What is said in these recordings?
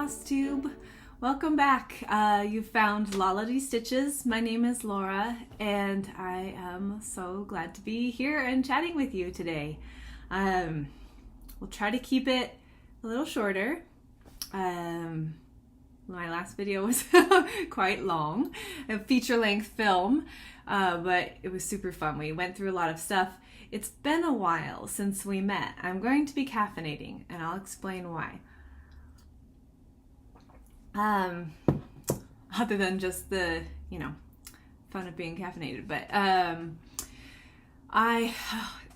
Flosstube. Welcome back. You found Oddities Stitches. My name is Laura, and I am so glad to be here and chatting with you today. We'll try to keep it a little shorter. My last video was quite long, a feature-length film, but it was super fun. We went through a lot of stuff. It's been a while since we met. I'm going to be caffeinating, and I'll explain why. Other than just the, fun of being caffeinated, but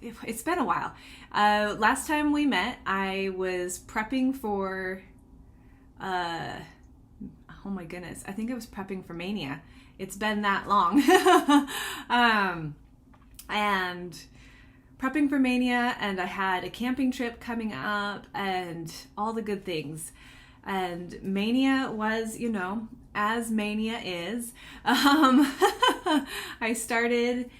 it's been a while. Last time we met, I was prepping for, oh my goodness, I think I was prepping for Maynia. It's been that long. And prepping for Maynia, and I had a camping trip coming up and all the good things. And Maynia was, as Maynia is. I started,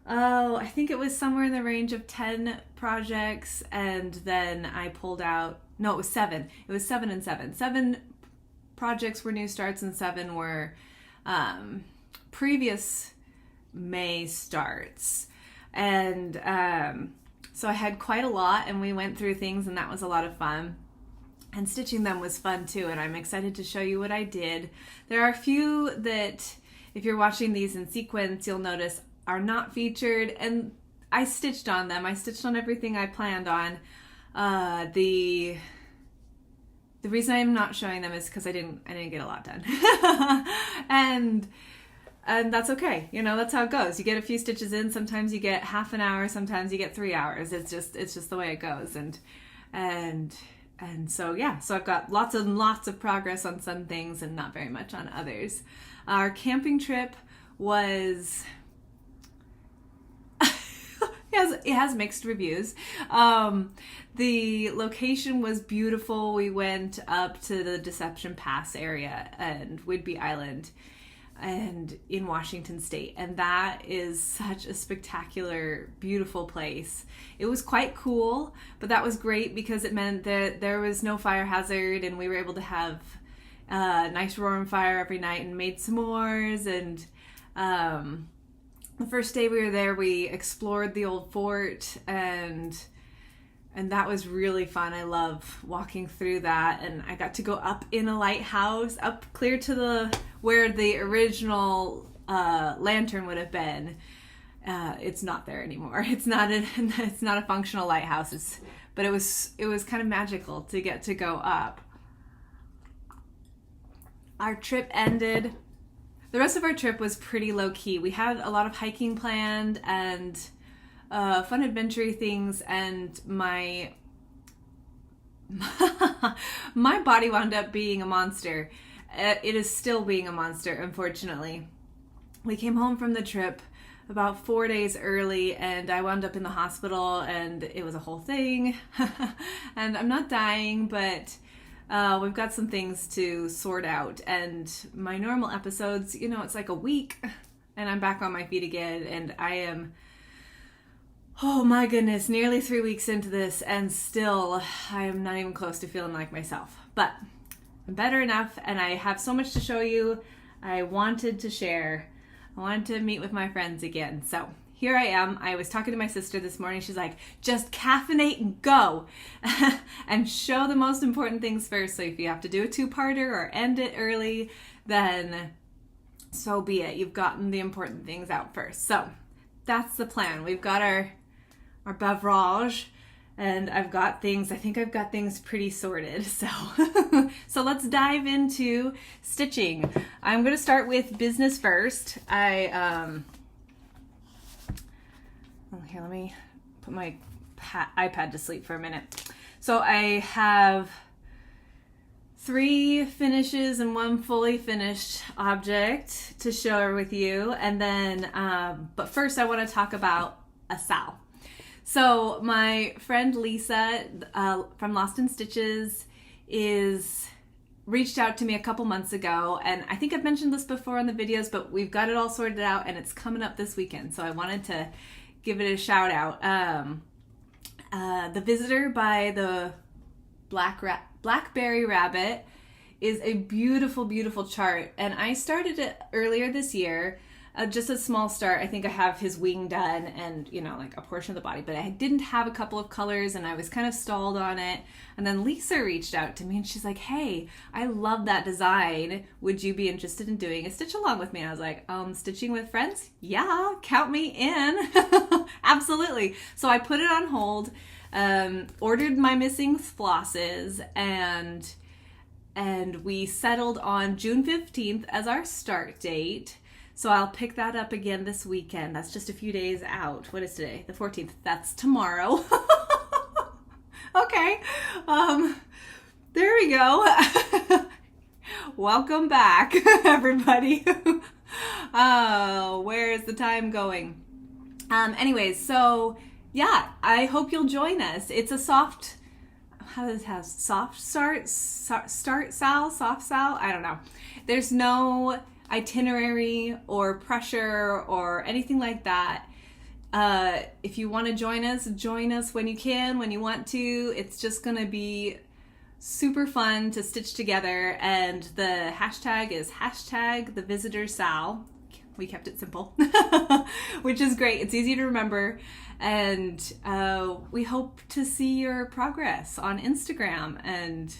I think it was somewhere in the range of 10 projects, and then I pulled out, no, it was 7. It was 7 and 7. 7 projects were new starts, and 7 were previous May starts. And so I had quite a lot, and we went through things, and that was a lot of fun. And stitching them was fun too, and I'm excited to show you what I did. There are a few that, if you're watching these in sequence, you'll notice are not featured, and I stitched on them. I stitched on everything I planned on. The reason I'm not showing them is because I didn't get a lot done. and that's okay. That's how it goes. You get a few stitches in. Sometimes you get half an hour. Sometimes you get 3 hours. It's just the way it goes. And so, yeah, so I've got lots and lots of progress on some things and not very much on others. Our camping trip was, it has mixed reviews. The location was beautiful. We went up to the Deception Pass area and Whidbey Island and in Washington State, and that is such a spectacular, beautiful place. It was quite cool, but that was great because it meant that there was no fire hazard, and we were able to have a nice roaring fire every night and made s'mores. And the first day we were there, we explored the old fort, and that was really fun. I love walking through that, and I got to go up in a lighthouse, up clear to where the original lantern would have been. It's not there anymore. It's not a functional lighthouse. But it was kind of magical to get to go up. Our trip ended. The rest of our trip was pretty low key. We had a lot of hiking planned and fun adventure things, and my body wound up being a monster. It is still being a monster, unfortunately. We came home from the trip about 4 days early, and I wound up in the hospital, and it was a whole thing. And I'm not dying, but we've got some things to sort out. And my normal episodes, it's like a week, and I'm back on my feet again, and I am, oh my goodness, nearly 3 weeks into this, and still I am not even close to feeling like myself. But I'm better enough, and I have so much to show you. I wanted to share. I wanted to meet with my friends again. So here I am. I was talking to my sister this morning. She's like, just caffeinate and go and show the most important things first. So if you have to do a 2-parter or end it early, then so be it. You've gotten the important things out first. So that's the plan. We've got our beverage, and I think I've got things pretty sorted. So so let's dive into stitching. I'm going to start with business first. Here, let me put my iPad to sleep for a minute. So I have 3 finishes and 1 fully finished object to share with you. And then, but first I want to talk about a SAL. So my friend Lisa from Lost in Stitches reached out to me a couple months ago, and I think I've mentioned this before in the videos, but we've got it all sorted out, and it's coming up this weekend, so I wanted to give it a shout out. The Visitor by the Blackberry Rabbit is a beautiful, beautiful chart. And I started it earlier this year. Just a small start. I think I have his wing done and, you know, like a portion of the body, but I didn't have a couple of colors and I was kind of stalled on it. And then Lisa reached out to me and she's like, hey, I love that design. Would you be interested in doing a stitch along with me? And I was like, stitching with friends? Yeah, count me in. Absolutely. So I put it on hold, ordered my missing flosses, and we settled on June 15th as our start date. So I'll pick that up again this weekend. That's just a few days out. What is today? The 14th. That's tomorrow. Okay. There we go. Welcome back, everybody. Oh, where is the time going? Anyways, so yeah, I hope you'll join us. It's a soft, how does it have soft start Sal, soft Sal? I don't know. There's no itinerary or pressure or anything like that. If you want to join us when you can, when you want to. It's just gonna be super fun to stitch together, and the hashtag is hashtag the visitor Sal. We kept it simple, which is great. It's easy to remember, and we hope to see your progress on Instagram and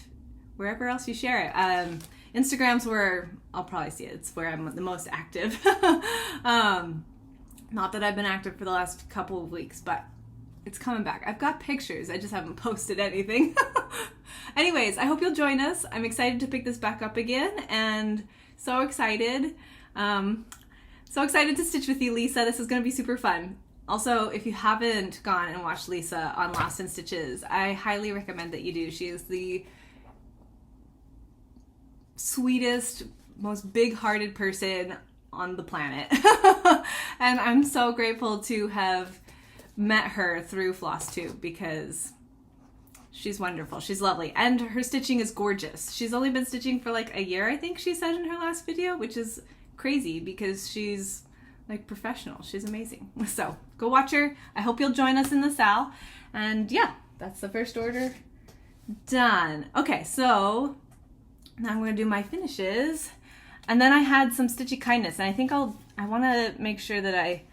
wherever else you share it. Instagram's where I'll probably see it. It's where I'm the most active. Not that I've been active for the last couple of weeks, but it's coming back. I've got pictures. I just haven't posted anything. Anyways, I hope you'll join us. I'm excited to pick this back up again, and so excited. So excited to stitch with you, Lisa. This is going to be super fun. Also, if you haven't gone and watched Lisa on Lost in Stitches, I highly recommend that you do. She is the sweetest, most big-hearted person on the planet. And I'm so grateful to have met her through Flosstube because she's wonderful. She's lovely. And her stitching is gorgeous. She's only been stitching for like a year, I think she said in her last video, which is crazy because she's like professional. She's amazing. So go watch her. I hope you'll join us in the Sal. And yeah, that's the first order done. Okay, so now I'm going to do my finishes. And then I had some Stitchy kindness, and I think I want to make sure that I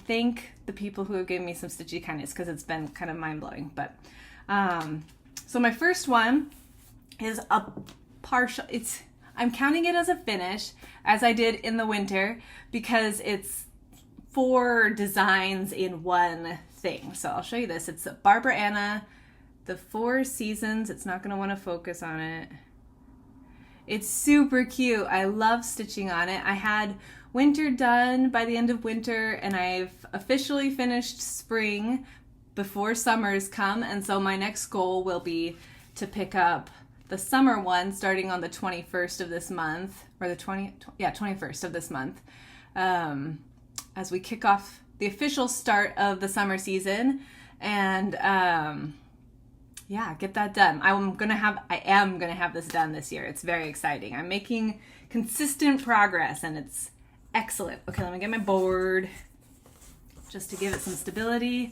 thank the people who have given me some Stitchy kindness because it's been kind of mind-blowing. But so my first one is a partial, I'm counting it as a finish, as I did in the winter, because it's 4 designs in one thing. So I'll show you this. It's Barbara Anna, the 4 seasons. It's not going to want to focus on it. It's super cute. I love stitching on it. I had winter done by the end of winter, and I've officially finished spring before summer's come, and so my next goal will be to pick up the summer one starting on the 21st of this month, or the 21st of this month, as we kick off the official start of the summer season, and yeah, get that done. I am gonna have this done this year. It's very exciting. I'm making consistent progress, and it's excellent. Okay, let me get my board just to give it some stability.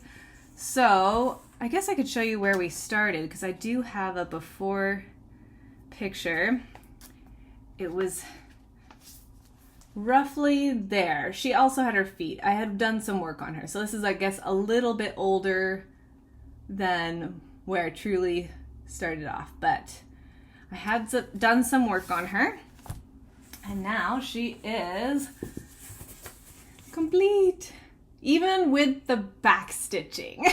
So I guess I could show you where we started because I do have a before picture. It was roughly there. She also had her feet. I had done some work on her. So this is, I guess, a little bit older than where I truly started off, but I had done some work on her, and now she is complete, even with the back stitching.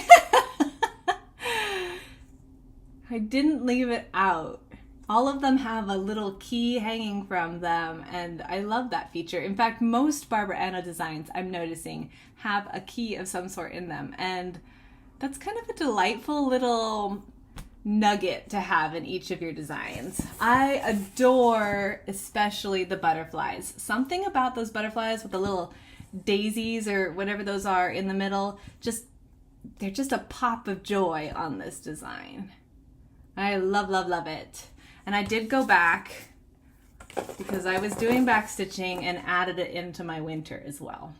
I didn't leave it out. All of them have a little key hanging from them, and I love that feature. In fact, most Barbara Anna designs, I'm noticing, have a key of some sort in them, and that's kind of a delightful little nugget to have in each of your designs. I adore especially the butterflies. Something about those butterflies with the little daisies or whatever those are in the middle, they're just a pop of joy on this design. I love, love, love it. And I did go back because I was doing back stitching and added it into my winter as well.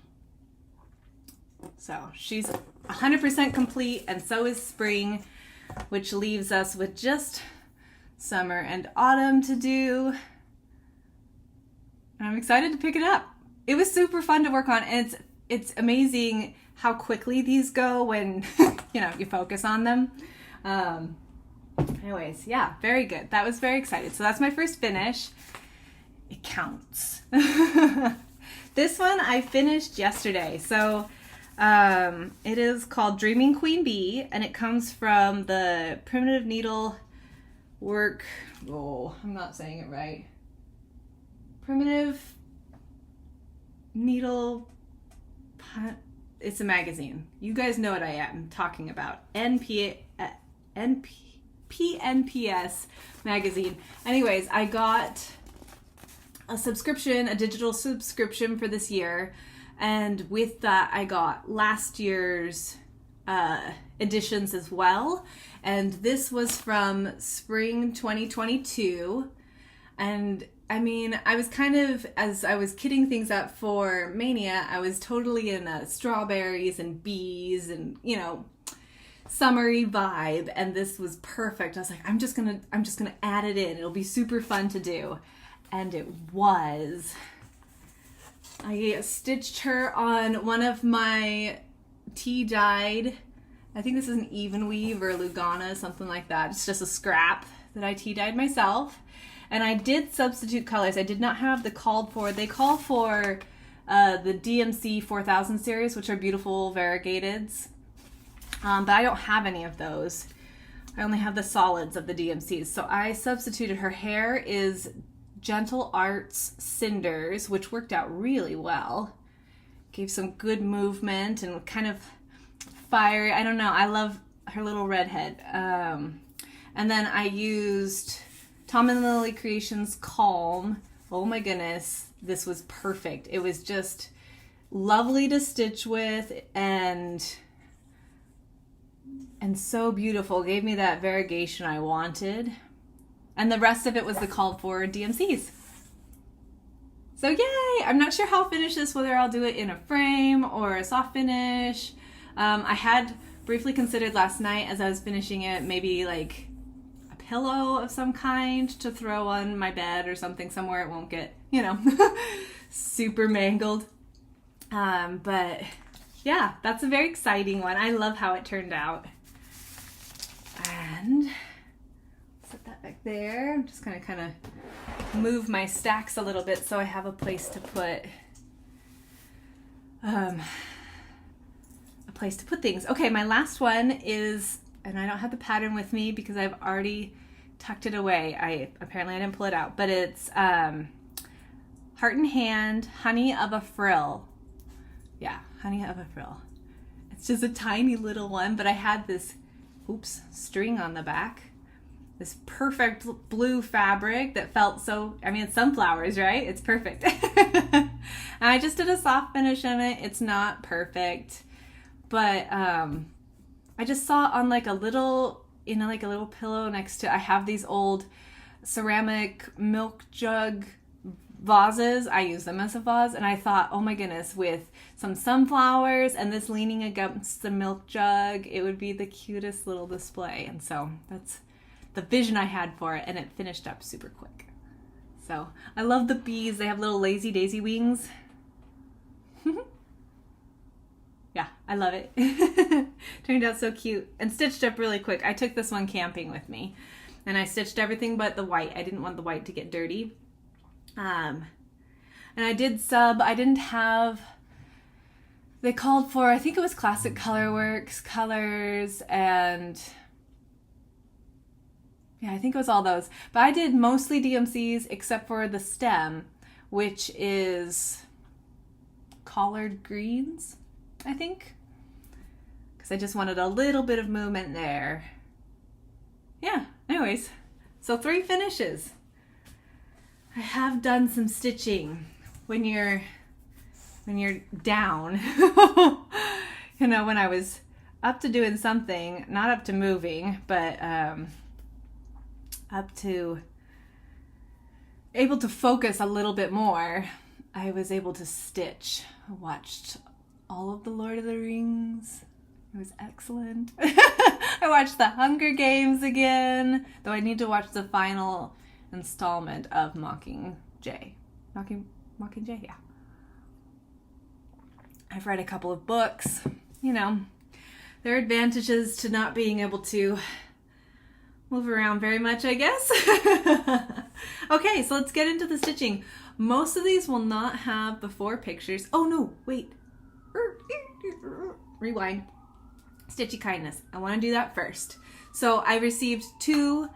So she's 100% complete, and so is spring, which leaves us with just summer and autumn to do. And I'm excited to pick it up. It was super fun to work on, and it's amazing how quickly these go when you focus on them. Anyways, yeah, very good. That was very excited. So that's my first finish. It counts. This one I finished yesterday. So it is called Dreaming Queen Bee, and it comes from the Primitive Needle Work. Oh, I'm not saying it right. Primitive Needle. It's a magazine. You guys know what I am talking about. PNPS magazine. Anyways, I got a subscription, a digital subscription for this year, and with that I got last year's editions as well, and this was from spring 2022. And I mean, I was kind of, as I was kitting things up for Maynia, I was totally in strawberries and bees and summery vibe, and this was perfect. I was like, I'm just gonna add it in. It'll be super fun to do, and it was. I stitched her on one of my tea-dyed, I think this is an even weave or a Lugana, something like that. It's just a scrap that I tea-dyed myself. And I did substitute colors. I did not have the called for. They call for the DMC 4000 series, which are beautiful variegateds. But I don't have any of those. I only have the solids of the DMCs. So I substituted. Her hair is Gentle Arts Cinders, which worked out really well. Gave some good movement and kind of fiery. I don't know. I love her little redhead. And then I used Tom and Lily Creations Calm. Oh my goodness. This was perfect. It was just lovely to stitch with and so beautiful. Gave me that variegation I wanted. And the rest of it was the called for DMCs. So yay! I'm not sure how I'll finish this, whether I'll do it in a frame or a soft finish. I had briefly considered last night as I was finishing it, maybe like a pillow of some kind to throw on my bed or something somewhere it won't get, super mangled. But yeah, that's a very exciting one. I love how it turned out. And set that back there. I'm just gonna kind of move my stacks a little bit so I have a place to put things. Okay, my last one is, and I don't have the pattern with me because I've already tucked it away. Apparently I didn't pull it out, but it's Heart in Hand, Honey of a Frill. Yeah, Honey of a Frill. It's just a tiny little one, but I had this string on the back. This perfect blue fabric that felt so, it's sunflowers, right? It's perfect. And I just did a soft finish on it. It's not perfect, but I just saw on like a little pillow next to, I have these old ceramic milk jug vases. I use them as a vase, and I thought, oh my goodness, with some sunflowers and this leaning against the milk jug, it would be the cutest little display. And so that's the vision I had for it, and it finished up super quick. So I love the bees. They have little lazy daisy wings. Yeah, I love it. Turned out so cute and stitched up really quick. I took this one camping with me, and I stitched everything but the white. I didn't want the white to get dirty. And I did I didn't have, they called for, I think it was Classic Colorworks colors, and yeah, I think it was all those. But I did mostly DMCs except for the stem, which is collard greens, I think. Because I just wanted a little bit of movement there. Yeah, anyways. So 3 finishes. I have done some stitching when you're down. When I was up to doing something, not up to moving, but up to able to focus a little bit more, I was able to stitch. I watched all of the Lord of the Rings It was excellent. I watched The Hunger Games again, though I need to watch the final installment of Mockingjay. Mockingjay, yeah. I've read a couple of books. You know, there are advantages to not being able to move around very much, I guess. Okay, so let's get into the stitching. Most of these will not have before pictures. Oh no, wait. Rewind. Stitchy kindness. I want to do that first. So I received 2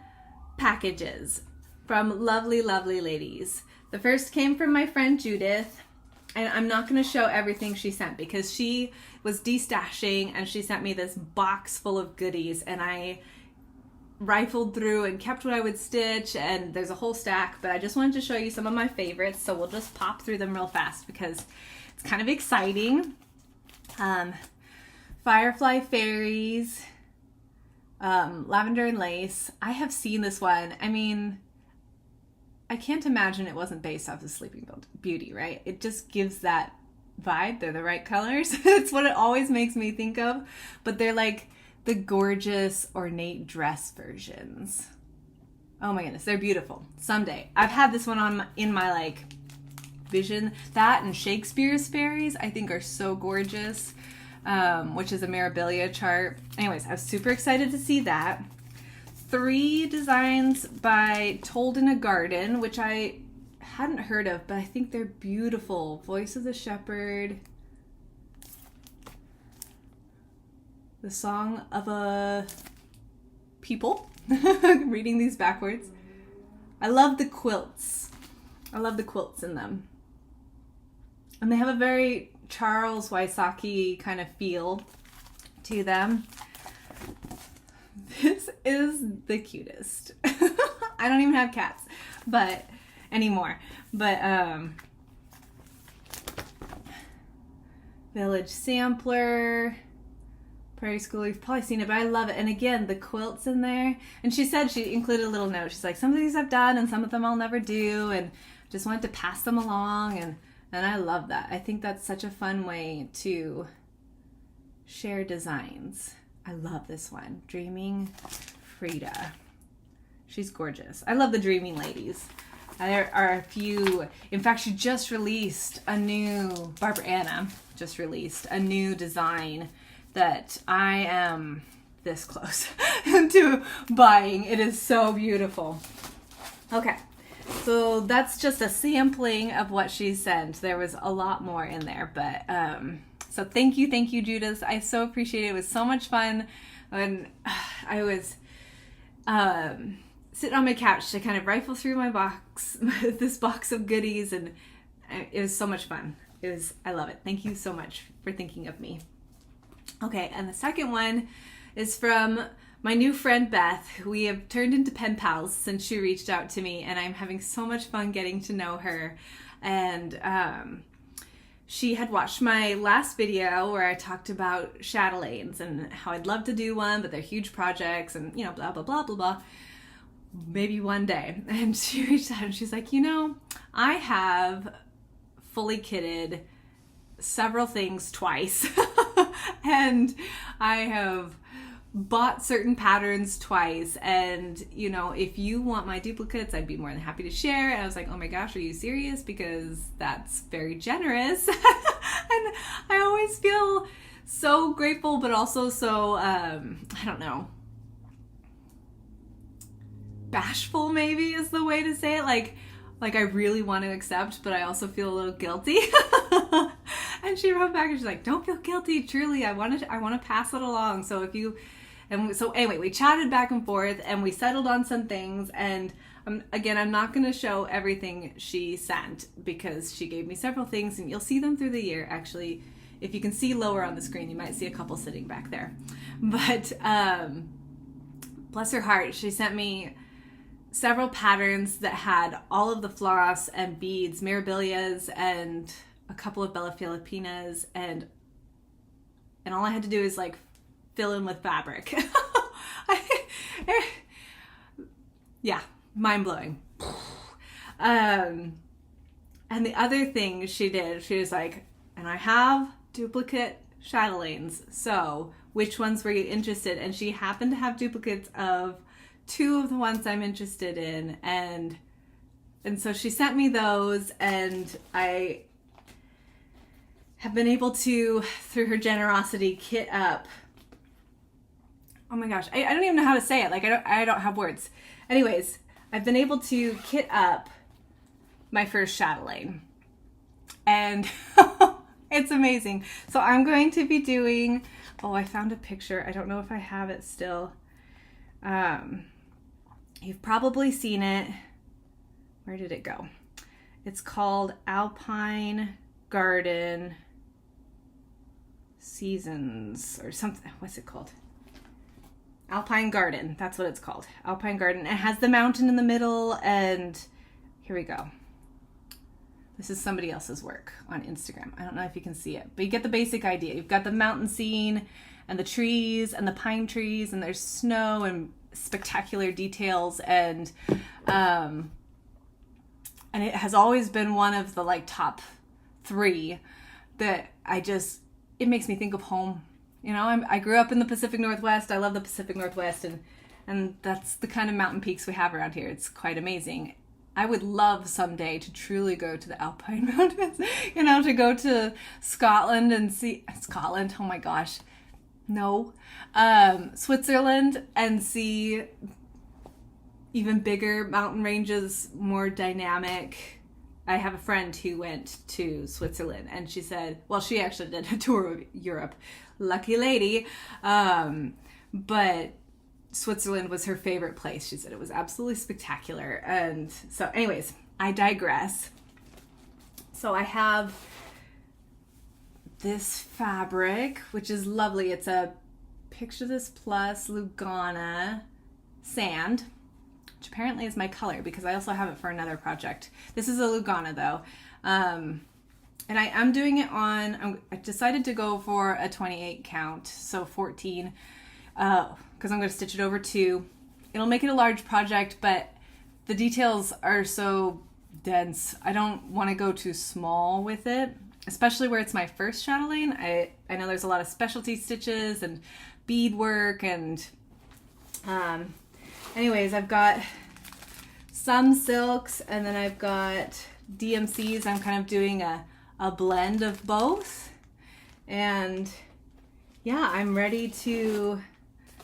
packages from lovely, lovely ladies. The first came from my friend Judith, and I'm not going to show everything she sent because she was destashing and she sent me this box full of goodies, and I rifled through and kept what I would stitch, and there's a whole stack, but I just wanted to show you some of my favorites, so we'll just pop through them real fast because it's kind of exciting. Firefly Fairies, Lavender and Lace. I have seen this one. I mean, I can't imagine it wasn't based off of Sleeping Beauty, right? It just gives that vibe. They're the right colors. It's what it always makes me think of, but they're like the gorgeous ornate dress versions. Oh my goodness, they're beautiful. Someday. I've had this one on in my like vision. That and Shakespeare's Fairies I think are so gorgeous, which is a Mirabilia chart. Anyways, I was super excited to see that. 3 designs by Told in a Garden, which I hadn't heard of, but I think they're beautiful. Voice of the Shepherd. The Song of a People. Reading these backwards. I love the quilts. I love the quilts in them. And they have a very Charles Wysocki kind of feel to them. This is the cutest. I don't even have cats, but anymore. But Village Sampler, Prairie School, you've probably seen it, but I love it. And again, the quilts in there. And she said, she included a little note. She's like, some of these I've done and some of them I'll never do, and just wanted to pass them along. And I love that. I think that's such a fun way to share designs. I love this one. Dreaming Frida. She's gorgeous. I love the Dreaming ladies. There are a few. In fact, she just released a new, Barbara Anna just released a new design that I am this close to buying. It is so beautiful. Okay, so that's just a sampling of what she sent. There was a lot more in there, but so thank you, Judith. I so appreciate it. It was so much fun when I was sitting on my couch to kind of rifle through my box, this box of goodies, and it was so much fun. I love it. Thank you so much for thinking of me. Okay, and the second one is from my new friend Beth. We have turned into pen pals since she reached out to me, and I'm having so much fun getting to know her. And she had watched my last video where I talked about chatelaines and how I'd love to do one, but they're huge projects and, you know, blah, blah, blah, blah, blah. Maybe one day. And she reached out and she's like, you know, I have fully kitted several things twice. And I have bought certain patterns twice, and you know, if you want my duplicates, I'd be more than happy to share. And I was like, oh my gosh, are you serious? Because that's very generous. And I always feel so grateful, but also so I don't know, bashful maybe is the way to say it. Like I really want to accept, but I also feel a little guilty. And she wrote back and she's like, don't feel guilty, truly, I want to pass it along. So if you, and so anyway, we chatted back and forth and we settled on some things. And again, I'm not going to show everything she sent because she gave me several things, and you'll see them through the year. Actually, if you can see lower on the screen, you might see a couple sitting back there. But bless her heart, she sent me several patterns that had all of the floss and beads, Mirabilias and a couple of Bella Filipinas, and all I had to do is like fill in with fabric. Yeah, mind-blowing. And the other thing she did, she was like, and I have duplicate chatelaines, so which ones were you interested? And she happened to have duplicates of 2 of the ones I'm interested in. And so she sent me those, and I have been able to, through her generosity, kit up. Oh my gosh, I don't even know how to say it. Like, I don't have words. Anyways, I've been able to kit up my first chatelaine, and it's amazing. So I'm going to be doing, I found a picture. I don't know if I have it still. You've probably seen it. Where did it go? It's called Alpine Garden Seasons or something. What's it called? Alpine Garden. That's what it's called. Alpine Garden. It has the mountain in the middle, and here we go. This is somebody else's work on Instagram. I don't know if you can see it, but you get the basic idea. You've got the mountain scene and the trees and the pine trees, and there's snow and spectacular details, and it has always been one of the like top 3 that it makes me think of home. You know, I grew up in the Pacific Northwest. I love the Pacific Northwest, and that's the kind of mountain peaks we have around here. It's quite amazing. I would love someday to truly go to the Alpine Mountains, you know, to go to Scotland and see, Scotland, oh my gosh, no, Switzerland, and see even bigger mountain ranges, more dynamic. I have a friend who went to Switzerland, and she said, well, she actually did a tour of Europe, lucky lady, but Switzerland was her favorite place. She said it was absolutely spectacular. And so anyways, I digress. So I have this fabric, which is lovely. It's a Picture This Plus Lugana sand, which apparently is my color because I also have it for another project. This is a Lugana though. And I am doing it on, I decided to go for a 28 count, so 14, because I'm going to stitch it over 2. It'll make it a large project, but the details are so dense. I don't want to go too small with it, especially where it's my first chatelaine. I know there's a lot of specialty stitches and beadwork, and anyways, I've got some silks, and then I've got DMCs. I'm kind of doing a blend of both, and yeah, I'm ready to,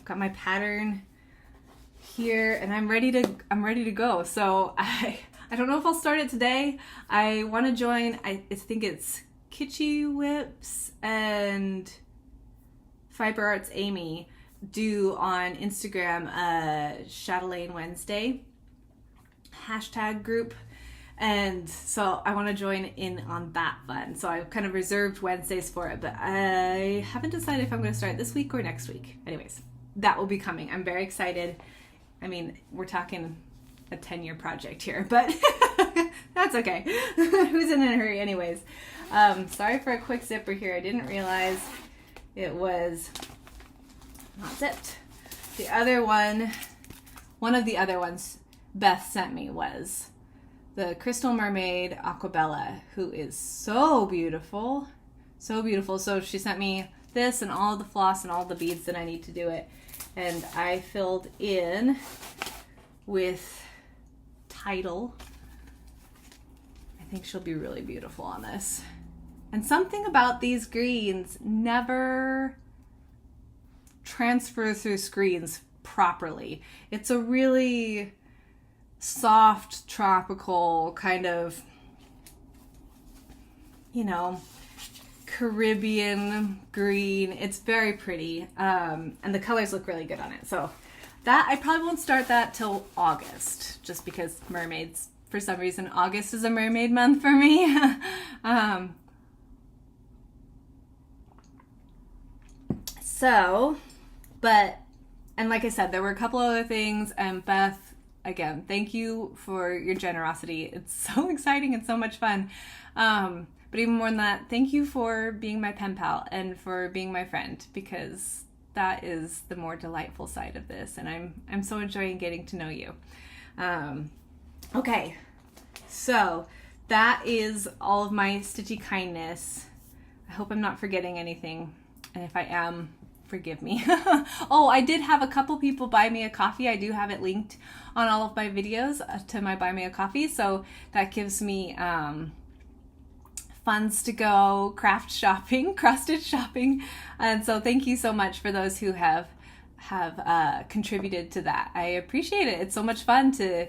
got my pattern here, and I'm ready to go. So I don't know if I'll start it today. I want to join, I think it's Kitschy Whips and Fiber Arts Amy do on Instagram a Chatelaine Wednesday hashtag group, and so I want to join in on that fun. So I've kind of reserved Wednesdays for it, but I haven't decided if I'm going to start this week or next week. Anyways, that will be coming. I'm very excited. I mean, we're talking a 10-year project here, but that's okay. Who's in a hurry anyways? Sorry for a quick zipper here. I didn't realize it was not zipped. The other one of the other ones Beth sent me was the Crystal Mermaid Aquabella, who is so beautiful. So beautiful. So she sent me this and all the floss and all the beads that I need to do it. And I filled in with Tidal. I think she'll be really beautiful on this. And something about these greens never transfer through screens properly. It's a really soft, tropical kind of, you know, Caribbean green. It's very pretty, and the colors look really good on it. So that, I probably won't start that till August, just because mermaids, for some reason, August is a mermaid month for me. And like I said, there were a couple other things, and Beth, again, thank you for your generosity. It's so exciting and so much fun. But even more than that, thank you for being my pen pal and for being my friend, because that is the more delightful side of this, and I'm so enjoying getting to know you. Okay, so that is all of my stitchy kindness. I hope I'm not forgetting anything, and if I am, forgive me. Oh, I did have a couple people buy me a coffee. I do have it linked on all of my videos to my buy me a coffee. So that gives me funds to go craft shopping, cross-stitch shopping. And so thank you so much for those who have contributed to that. I appreciate it. It's so much fun to,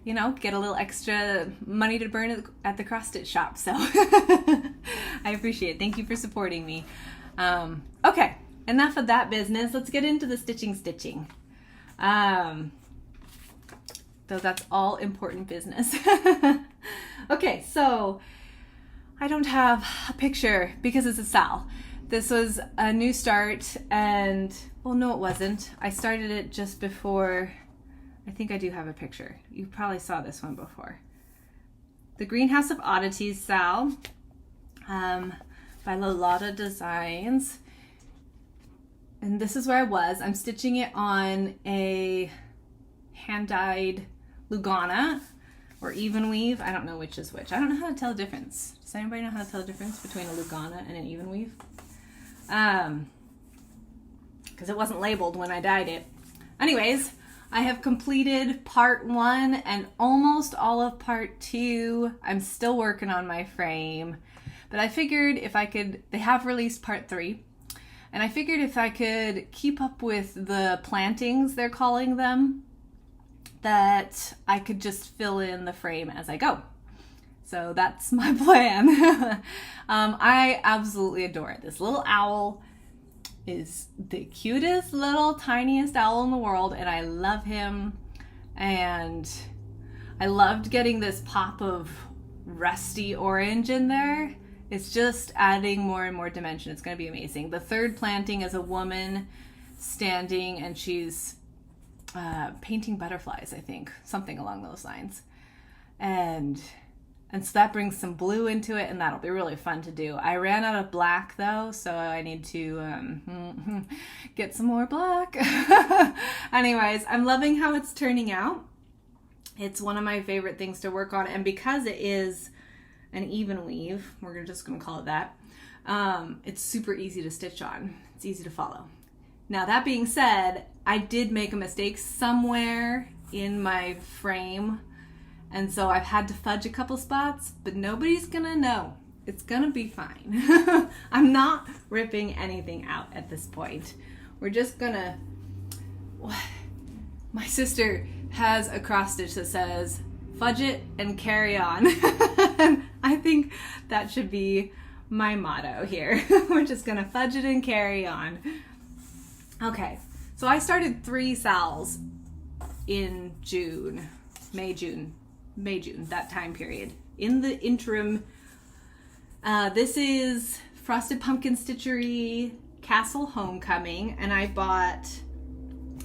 you know, get a little extra money to burn at the cross-stitch shop. So I appreciate it. Thank you for supporting me. Okay, enough of that business. Let's get into the stitching. Though that's all important business. Okay, so I don't have a picture because it's a SAL. This was a new start, and well, no, it wasn't. I started it just before. I think I do have a picture. You probably saw this one before. The Greenhouse of Oddities SAL by LoLaCrow Designs. And this is where I was. I'm stitching it on a hand-dyed Lugana or even weave. I don't know which is which. I don't know how to tell the difference. Does anybody know how to tell the difference between a Lugana and an even weave? Because it wasn't labeled when I dyed it. Anyways, I have completed part 1 and almost all of part 2. I'm still working on my frame, but I figured if I could, they have released part 3, and I figured if I could keep up with the plantings, they're calling them, that I could just fill in the frame as I go. So that's my plan. I absolutely adore it. This little owl is the cutest little tiniest owl in the world, and I love him. And I loved getting this pop of rusty orange in there. It's just adding more and more dimension. It's going to be amazing. The third planting is a woman standing, and she's painting butterflies, I think, something along those lines. And so that brings some blue into it, and that'll be really fun to do. I ran out of black though, so I need to get some more black. Anyways, I'm loving how it's turning out. It's one of my favorite things to work on, and because it is an even weave, we're just going to call it that, it's super easy to stitch on. It's easy to follow. Now, that being said, I did make a mistake somewhere in my frame, and so I've had to fudge a couple spots, but nobody's gonna know. It's gonna be fine. I'm not ripping anything out at this point. We're just gonna... My sister has a cross stitch that says, fudge it and carry on. I think that should be my motto here. We're just gonna fudge it and carry on. Okay, so I started 3 SALs in June, May, June, that time period. In the interim, this is Frosted Pumpkin Stitchery Castle Homecoming, and I bought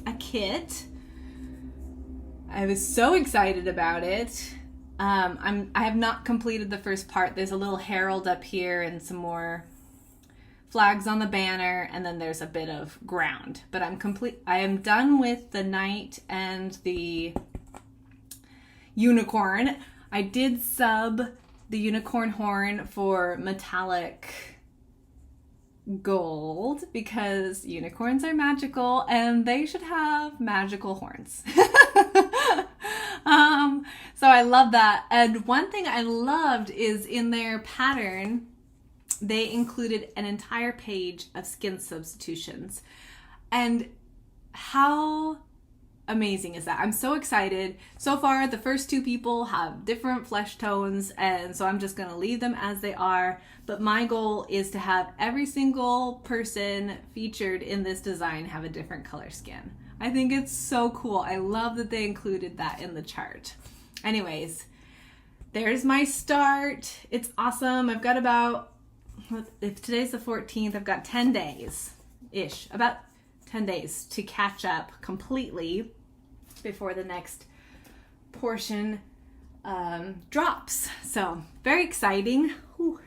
a kit. I was so excited about it. I have not completed the first part. There's a little herald up here and some more flags on the banner, and then there's a bit of ground. But I am done with the knight and the unicorn. I did sub the unicorn horn for metallic gold because unicorns are magical and they should have magical horns. So I love that. And one thing I loved is in their pattern, they included an entire page of skin substitutions. And how amazing is that? I'm so excited. So far, the first 2 people have different flesh tones, and so I'm just going to leave them as they are. But my goal is to have every single person featured in this design have a different color skin. I think it's so cool. I love that they included that in the chart. Anyways, there's my start. It's awesome. I've got about, if today's the 14th, I've got 10 days-ish, about 10 days to catch up completely before the next portion drops. So very exciting. Whew.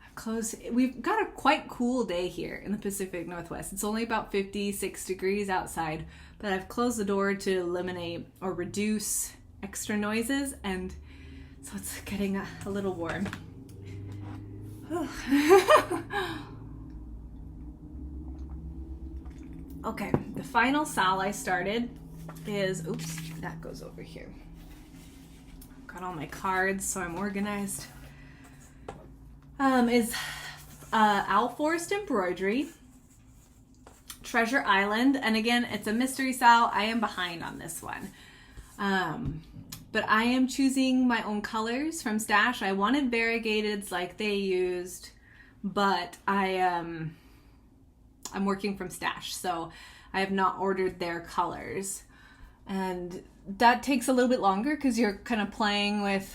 I've closed. We've got a quite cool day here in the Pacific Northwest. It's only about 56 degrees outside, but I've closed the door to eliminate or reduce extra noises, and so it's getting a little warm. Okay, the final SAL I started is, oops, that goes over here. Got all my cards, so I'm organized. Is Alll Embroidery, Treasure Island, and again, it's a mystery SAL. I am behind on this one. But I am choosing my own colors from Stash. I wanted variegateds like they used, but I'm working from Stash, so I have not ordered their colors. And that takes a little bit longer because you're kind of playing with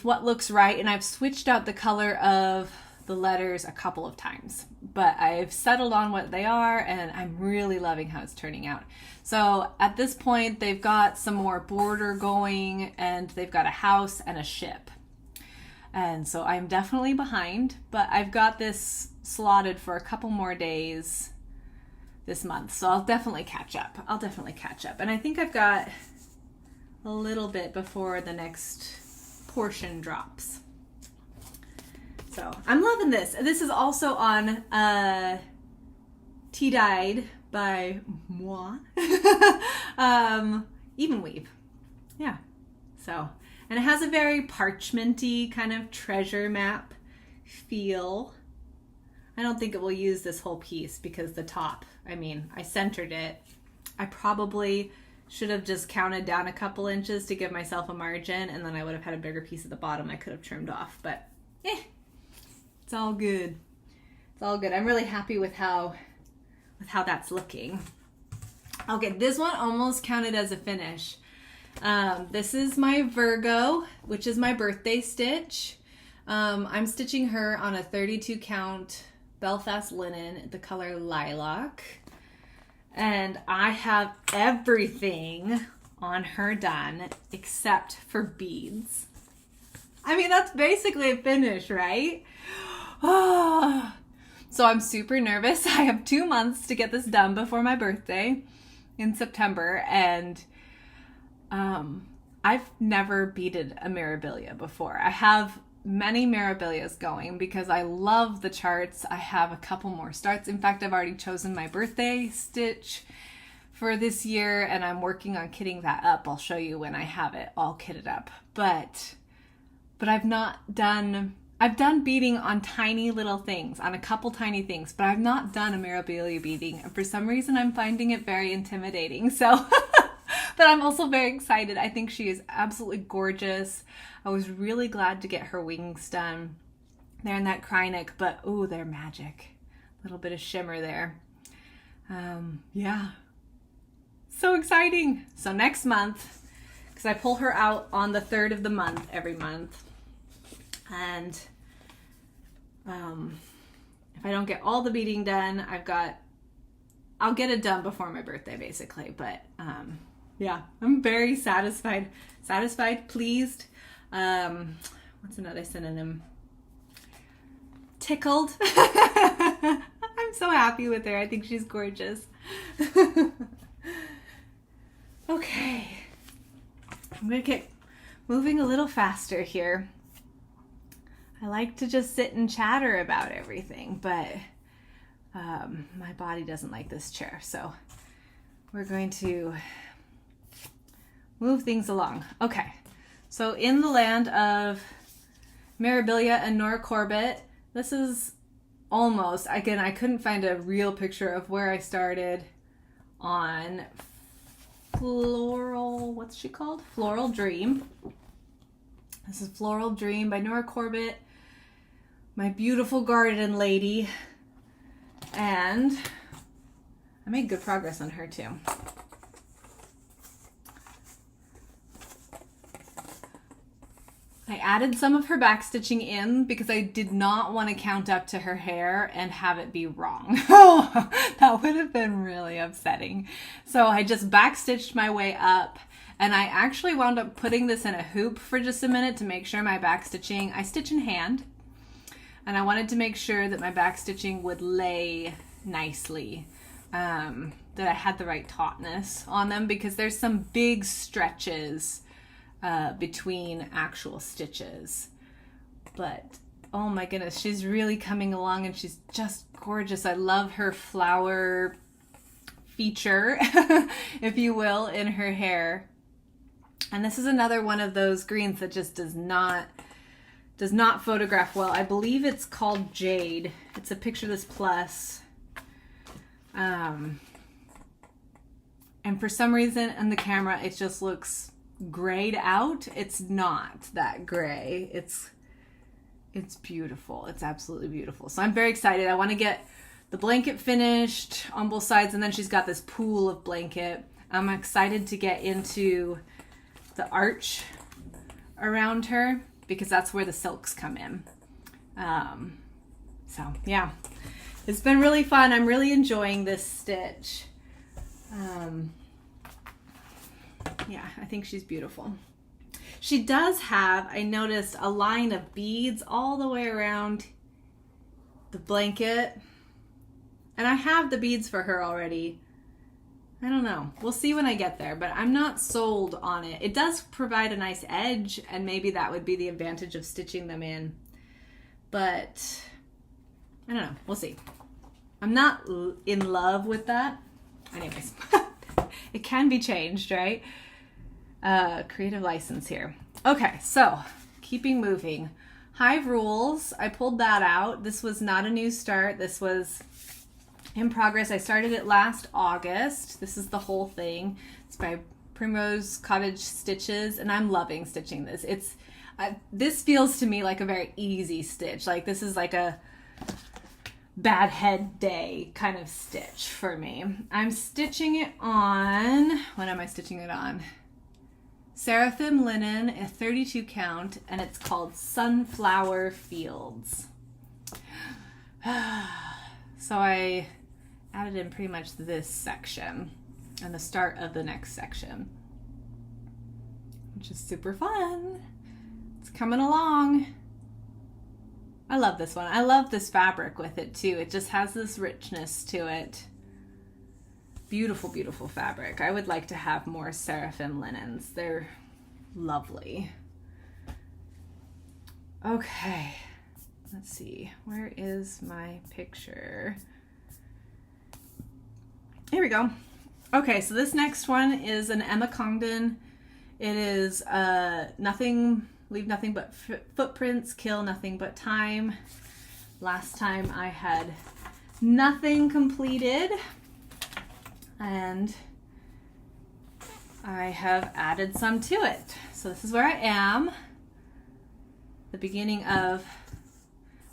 what looks right. And I've switched out the color of the letters a couple of times, but I've settled on what they are, and I'm really loving how it's turning out. So at this point, they've got some more border going, and they've got a house and a ship. And so I'm definitely behind, but I've got this slotted for a couple more days this month, so I'll definitely catch up. And I think I've got a little bit before the next portion drops. So I'm loving this. This is also on Tea Dyed by moi. Even Weave. Yeah. So, and it has a very parchmenty kind of treasure map feel. I don't think it will use this whole piece because the top, I mean, I centered it. I probably should have just counted down a couple inches to give myself a margin, and then I would have had a bigger piece at the bottom I could have trimmed off, but it's all good. It's all good. I'm really happy with how that's looking. Okay, this one almost counted as a finish. This is my Virgo, which is my birthday stitch. I'm stitching her on a 32 count Belfast linen, the color Lilac. And I have everything on her done except for beads. I mean, that's basically a finish, right? So I'm super nervous. I have 2 months to get this done before my birthday in September, and I've never beaded a Mirabilia before. I have many Mirabilias going because I love the charts. I have a couple more starts. In fact, I've already chosen my birthday stitch for this year, and I'm working on kitting that up. I'll show you when I have it all kitted up. But I've not done... I've done beading on tiny little things, on a couple tiny things, but I've not done a Mirabilia beading. And for some reason, I'm finding it very intimidating. So, but I'm also very excited. I think she is absolutely gorgeous. I was really glad to get her wings done. They're in that Krynic, but ooh, they're magic. A little bit of shimmer there. Yeah. So exciting. So next month, because I pull her out on the 3rd of the month every month. And if I don't get all the beading done, I'll get it done before my birthday, basically. But yeah, I'm very satisfied, pleased. What's another synonym? Tickled. I'm so happy with her. I think she's gorgeous. Okay, I'm gonna get moving a little faster here. I like to just sit and chatter about everything, but my body doesn't like this chair, so we're going to move things along. Okay, so in the land of Mirabilia and Nora Corbett, this is almost, again, I couldn't find a real picture of where I started on Floral, what's she called? Floral Dream. This is Floral Dream by Nora Corbett, my beautiful garden lady. And I made good progress on her too. I added some of her backstitching in because I did not want to count up to her hair and have it be wrong. That would have been really upsetting. So I just backstitched my way up, and I actually wound up putting this in a hoop for just a minute to make sure my backstitching, I stitch in hand, and I wanted to make sure that my backstitching would lay nicely, that I had the right tautness on them, because there's some big stretches between actual stitches. But oh my goodness, she's really coming along and she's just gorgeous. I love her flower feature, if you will, in her hair. And this is another one of those greens that just does not photograph well. I believe it's called Jade. It's a Picture This Plus. And for some reason on the camera, it just looks grayed out. It's not that gray. It's beautiful. It's absolutely beautiful. So I'm very excited. I want to get the blanket finished on both sides, and then she's got this pool of blanket. I'm excited to get into the arch around her because that's where the silks come in. So yeah, it's been really fun. I'm really enjoying this stitch. Yeah, I think she's beautiful. She does have, I noticed, a line of beads all the way around the blanket. And I have the beads for her already. I don't know. We'll see when I get there, but I'm not sold on it. It does provide a nice edge, and maybe that would be the advantage of stitching them in. But I don't know. We'll see. I'm not in love with that. Anyways, it can be changed, right? Creative license here. Okay, so keeping moving. Hive Rules. I pulled that out. This was not a new start. This was in progress. I started it last August. This is the whole thing. It's by Primrose Cottage Stitches, and I'm loving stitching this. This feels to me like a very easy stitch. Like this is like a bad head day kind of stitch for me. I'm stitching it on, what am I stitching it on? Seraphim linen, a 32 count, and it's called Sunflower Fields. So I added in pretty much this section and the start of the next section, which is super fun. It's coming along. I love this one. I love this fabric with it too. It just has this richness to it. Beautiful, beautiful fabric. I would like to have more Seraphim linens. They're lovely. Okay, let's see. Where is my picture? Here we go. Okay, so this next one is an Emma Congdon. It is leave nothing but footprints, kill nothing but time. Last time I had nothing completed, and I have added some to it. So this is where I am, the beginning of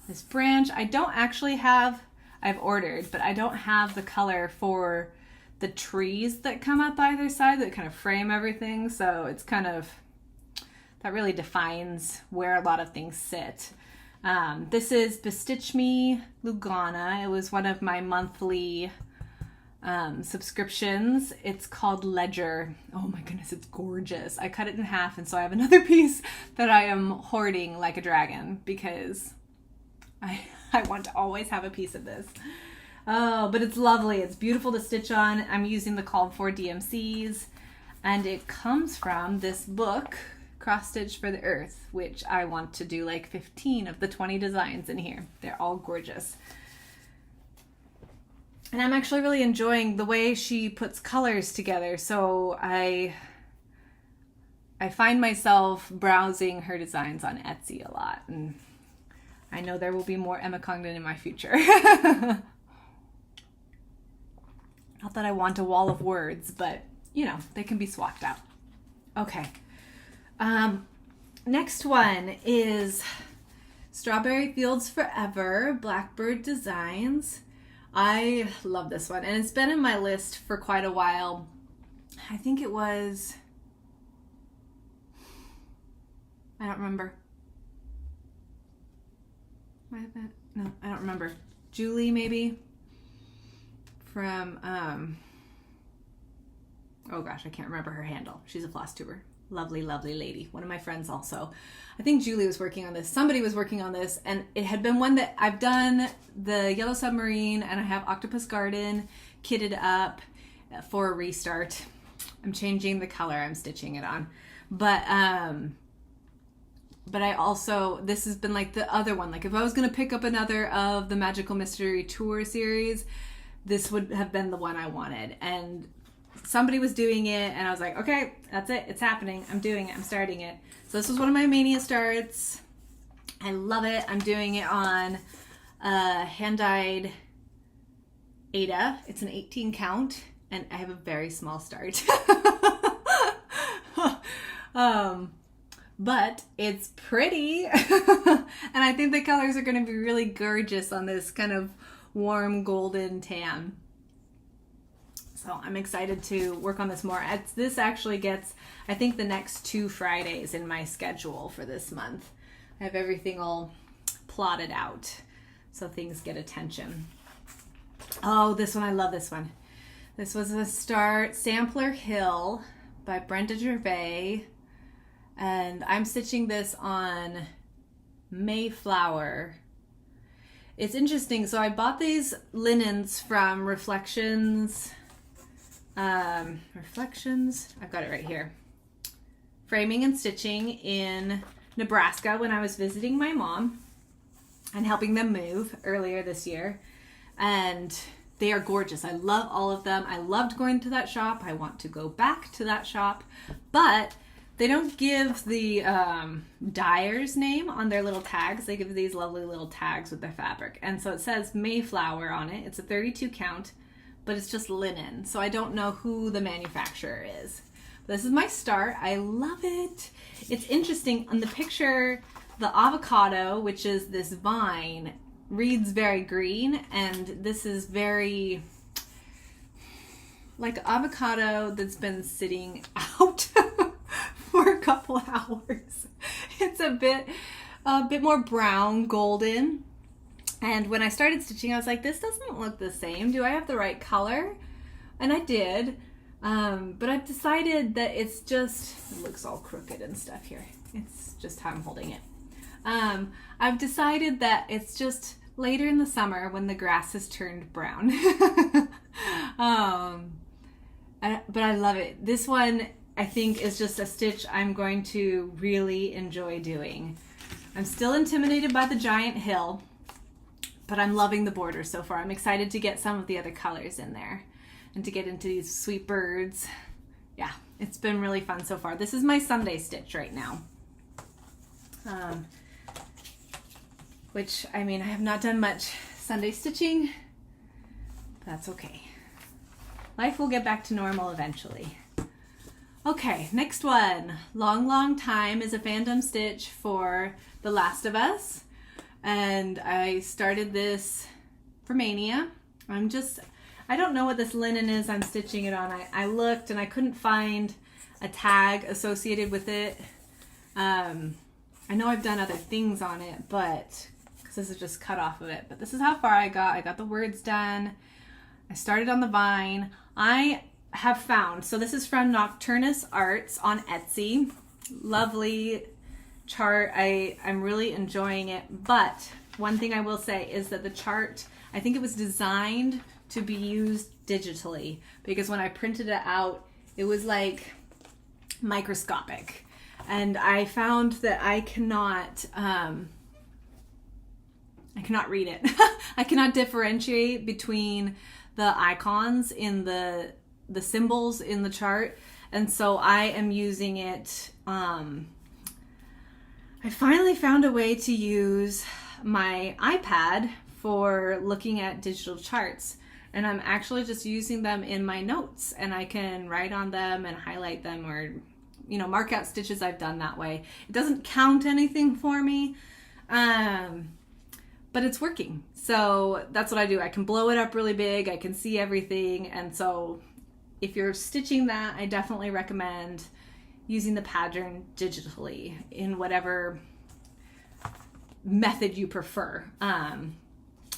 this branch. I don't actually have, I've ordered, but I don't have the color for the trees that come up either side that kind of frame everything. So it's kind of, that really defines where a lot of things sit. This is Bestitch Me Lugana. It was one of my monthly subscriptions. It's called Ledger. Oh my goodness, it's gorgeous. I cut it in half, and so I have another piece that I am hoarding like a dragon because I want to always have a piece of this. Oh, but it's lovely. It's beautiful to stitch on. I'm using the called for DMCs, and it comes from this book, Cross Stitch for the Earth, which I want to do like 15 of the 20 designs in here. They're all gorgeous. And I'm actually really enjoying the way she puts colors together. So I find myself browsing her designs on Etsy a lot. And I know there will be more Emma Congdon in my future. Not that I want a wall of words, but you know, they can be swapped out. Okay. Next one is Strawberry Fields Forever, Blackbird Designs. I love this one, and it's been in my list for quite a while. I think it was, I don't remember. No, I don't remember. Julie, maybe? From, oh gosh, I can't remember her handle. She's a Flosstuber. Lovely, lovely lady. One of my friends also. I think Julie was working on this. Somebody was working on this, and it had been one that I've done the Yellow Submarine, and I have Octopus Garden kitted up for a restart. I'm changing the color I'm stitching it on. But I also, this has been like the other one. Like if I was going to pick up another of the Magical Mystery Tour series, this would have been the one I wanted. And somebody was doing it, and I was like, okay, that's it. It's happening. I'm doing it. I'm starting it. So this was one of my Maynia starts. I love it. I'm doing it on hand-dyed Ada. It's an 18 count, and I have a very small start. But it's pretty. And I think the colors are going to be really gorgeous on this kind of warm golden tan. So I'm excited to work on this more. This actually gets, I think, the next 2 Fridays in my schedule for this month. I have everything all plotted out so things get attention. Oh, this one, I love this one. This was a start, Sampler Hill by Brenda Gervais. And I'm stitching this on Mayflower. It's interesting. So I bought these linens from Reflections. Reflections. I've got it right here. Framing and Stitching in Nebraska when I was visiting my mom and helping them move earlier this year. And they are gorgeous. I love all of them. I loved going to that shop. I want to go back to that shop. But they don't give the dyer's name on their little tags. They give these lovely little tags with their fabric. And so it says Mayflower on it. It's a 32 count, but it's just linen. So I don't know who the manufacturer is. This is my start. I love it. It's interesting. On the picture, the avocado, which is this vine, reads very green. And this is very like avocado that's been sitting out for a couple hours. It's a bit more brown, golden. And when I started stitching, I was like, this doesn't look the same. Do I have the right color? And I did. But I've decided that it's just, it looks all crooked and stuff here. It's just how I'm holding it. I've decided that it's just later in the summer when the grass has turned brown. But I love it. This one, I think, is just a stitch I'm going to really enjoy doing. I'm still intimidated by the giant hill, but I'm loving the border so far. I'm excited to get some of the other colors in there and to get into these sweet birds. Yeah, it's been really fun so far. This is my Sunday stitch right now. Which, I mean, I have not done much Sunday stitching. That's okay. Life will get back to normal eventually. Okay, next one. Long, long time is a fandom stitch for The Last of Us. And I started this for Maynia. I don't know what this linen is I'm stitching it on. I looked and I couldn't find a tag associated with it. I know I've done other things on it, but because this is just cut off of it. But this is how far I got. I got the words done. I started on the vine. I have found, so this is from Nocturnus Arts on Etsy. Lovely chart. I'm really enjoying it. But one thing I will say is that the chart, I think it was designed to be used digitally, because when I printed it out, it was like microscopic. And I found that I cannot read it. I cannot differentiate between the icons in the symbols in the chart. And so I am using it. I finally found a way to use my iPad for looking at digital charts. And I'm actually just using them in my notes, and I can write on them and highlight them, or, you know, mark out stitches I've done that way. It doesn't count anything for me, but it's working. So that's what I do. I can blow it up really big. I can see everything. And so if you're stitching that, I definitely recommend using the pattern digitally in whatever method you prefer.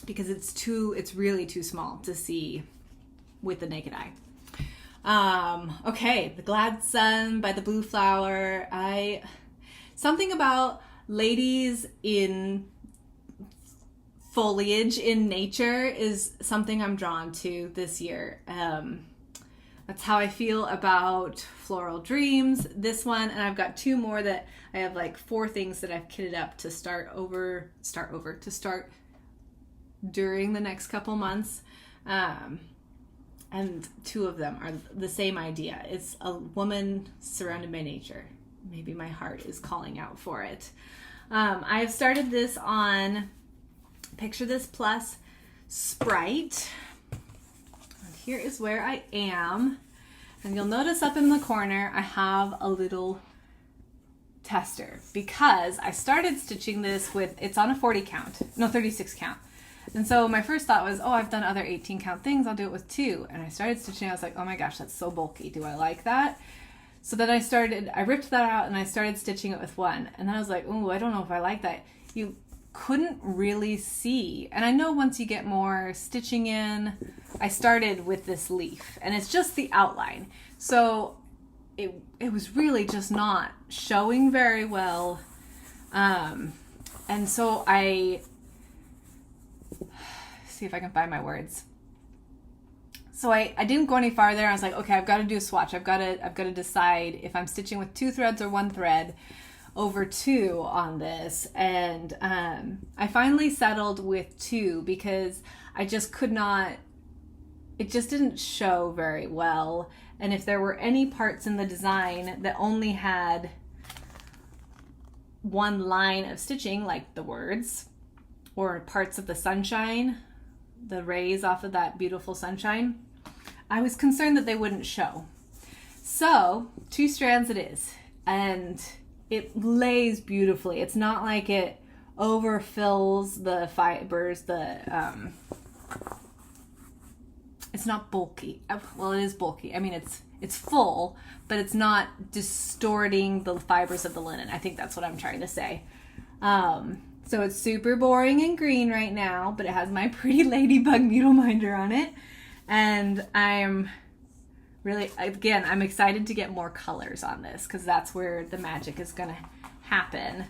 Because it's really too small to see with the naked eye. Okay, The Glad Sun by the Blue Flower. Something about ladies in foliage in nature is something I'm drawn to this year. That's how I feel about Floral Dreams, this one, and I've got 2 more that I have, like 4 things that I've kitted up to start during the next couple months. And two of them are the same idea. It's a woman surrounded by nature. Maybe my heart is calling out for it. I have started this on Picture This Plus Sprite. And here is where I am. And you'll notice up in the corner, I have a little tester because I started stitching this with, it's on a 40 count, no 36 count. And so my first thought was, oh, I've done other 18 count things, I'll do it with 2. And I started stitching, I was like, oh my gosh, that's so bulky. Do I like that? So then I ripped that out and I started stitching it with 1. And then I was like, oh, I don't know if I like that. You couldn't really see. And I know once you get more stitching in, I started with this leaf and it's just the outline. So it was really just not showing very well. And so see if I can find my words. So I didn't go any farther. I was like, okay, I've got to do a swatch. I've got to decide if I'm stitching with 2 threads or 1 thread over 2 on this. And I finally settled with 2 because I just could not, it just didn't show very well. And if there were any parts in the design that only had 1 line of stitching, like the words, or parts of the sunshine, the rays off of that beautiful sunshine, I was concerned that they wouldn't show. So 2 strands it is, and it lays beautifully. It's not like it overfills the fibers. It's not bulky. Well, it is bulky. I mean, it's full, but it's not distorting the fibers of the linen. I think that's what I'm trying to say. So it's super boring and green right now, but it has my pretty ladybug needle minder on it. And I'm really, again, I'm excited to get more colors on this because that's where the magic is going to happen.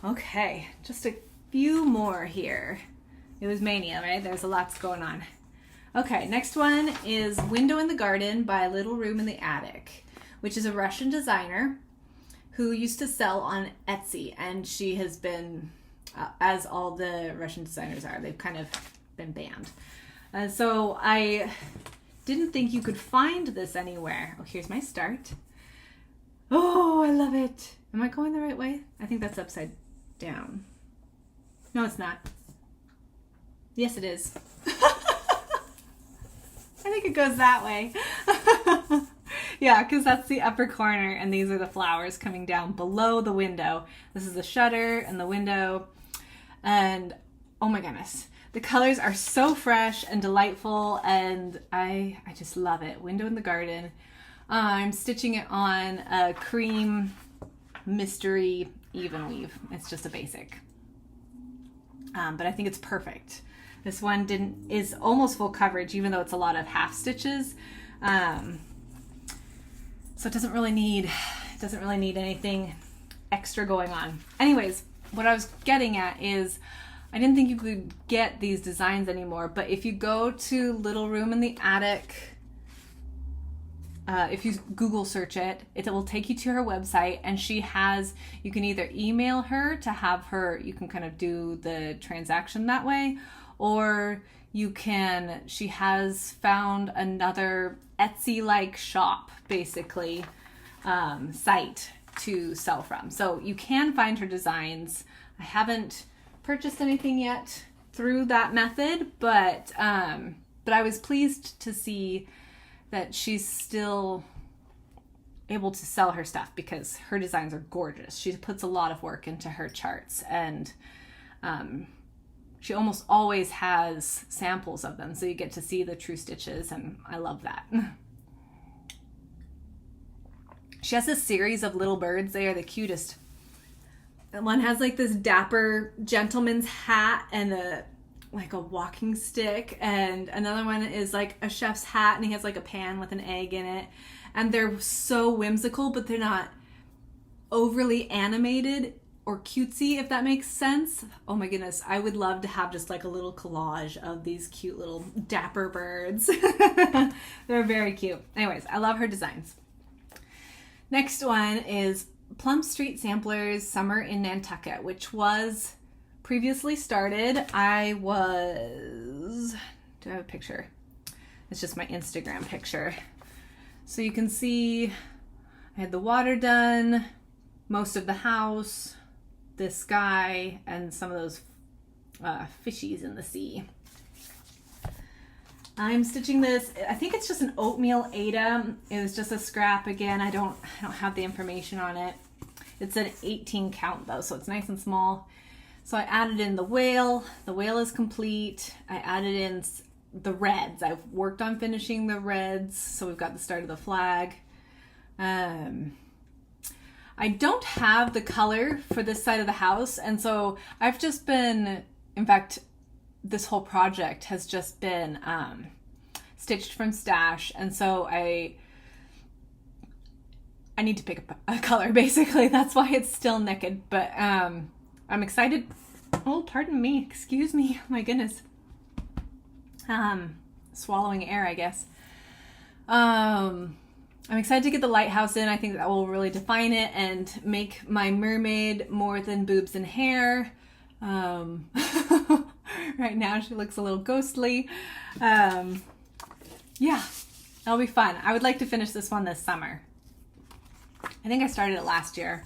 Okay, just a few more here. It was Maynia, right? There's a lot going on. Okay, next one is Window in the Garden by Little Room in the Attic, which is a Russian designer who used to sell on Etsy, and she has been, as all the Russian designers are, they've kind of been banned. So I didn't think you could find this anywhere. Oh, here's my start. Oh, I love it. Am I going the right way? I think that's upside down. No, it's not. Yes, it is. I think it goes that way. Yeah, because that's the upper corner, and these are the flowers coming down below the window. This is the shutter and the window, and oh my goodness, the colors are so fresh and delightful, and I just love it. Window in the Garden. I'm stitching it on a cream mystery even weave. It's just a basic, but I think it's perfect. This one is almost full coverage, even though it's a lot of half stitches. So it doesn't really need anything extra going on. Anyways, what I was getting at is I didn't think you could get these designs anymore, but if you go to Little Room in the Attic, if you Google search it, it will take you to her website, and you can either email her to have her, you can kind of do the transaction that way, or she has found another Etsy-like shop, basically, site to sell from. So you can find her designs. I haven't purchased anything yet through that method, but I was pleased to see that she's still able to sell her stuff because her designs are gorgeous. She puts a lot of work into her charts, and she almost always has samples of them, so you get to see the true stitches, and I love that. She has a series of little birds. They are the cutest. And one has like this dapper gentleman's hat and a walking stick, and another one is like a chef's hat, and he has like a pan with an egg in it, and they're so whimsical, but they're not overly animated or cutesy, if that makes sense. Oh my goodness, I would love to have just like a little collage of these cute little dapper birds. They're very cute. Anyways, I love her designs. Next one is Plum Street Samplers Summer in Nantucket, which was previously started, I was, do I have a picture? It's just my Instagram picture. So you can see I had the water done, most of the house, this sky, and some of those fishies in the sea. I'm stitching this. I think it's just an oatmeal Ada. It was just a scrap again. I don't have the information on it. It's an 18 count though, so it's nice and small. So I added in the whale. The whale is complete. I added in the reds. I've worked on finishing the reds, so we've got the start of the flag. I don't have the color for this side of the house, and so I've just been, in fact, this whole project has just been stitched from stash, and so I need to pick a color, basically. That's why it's still naked, but I'm excited. Oh, pardon me, excuse me, my goodness. Swallowing air, I guess. I'm excited to get the lighthouse in. I think that will really define it and make my mermaid more than boobs and hair. Right now she looks a little ghostly. Yeah, that'll be fun. I would like to finish this one this summer. I think I started it last year.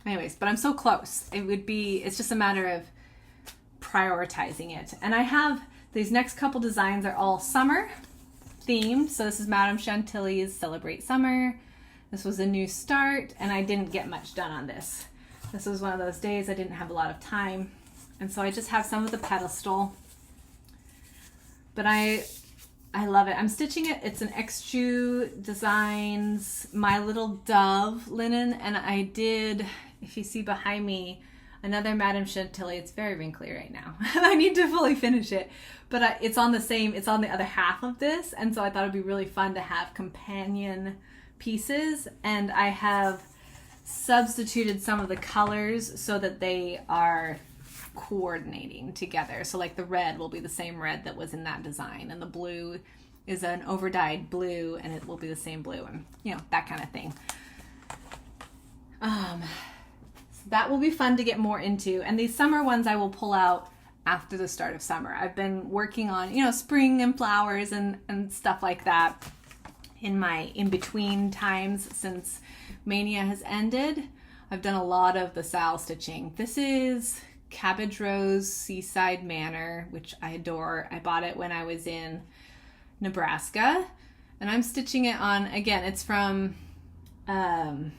Anyways, but I'm so close. It's just a matter of prioritizing it. And I have these next couple designs are all summer themed. So this is Madame Chantilly's Celebrate Summer. This was a new start, and I didn't get much done on this. This was one of those days I didn't have a lot of time. And so I just have some of the pedestal. But I love it. I'm stitching it. It's an Xju Designs My Little Dove linen. And I did, if you see behind me, another Madame Chantilly. It's very wrinkly right now. I need to fully finish it. But it's on the other half of this. And so I thought it'd be really fun to have companion pieces. And I have substituted some of the colors so that they are coordinating together. So like the red will be the same red that was in that design, and the blue is an overdyed blue, and it will be the same blue, and that kind of thing. So that will be fun to get more into. And these summer ones I will pull out after the start of summer. I've been working on spring and flowers and stuff like that in my in-between times since Maynia has ended. I've done a lot of the Sal stitching. This is Cabbage Rose Seaside Manor, which I adore. I bought it when I was in Nebraska, and I'm stitching it on, again, it's from the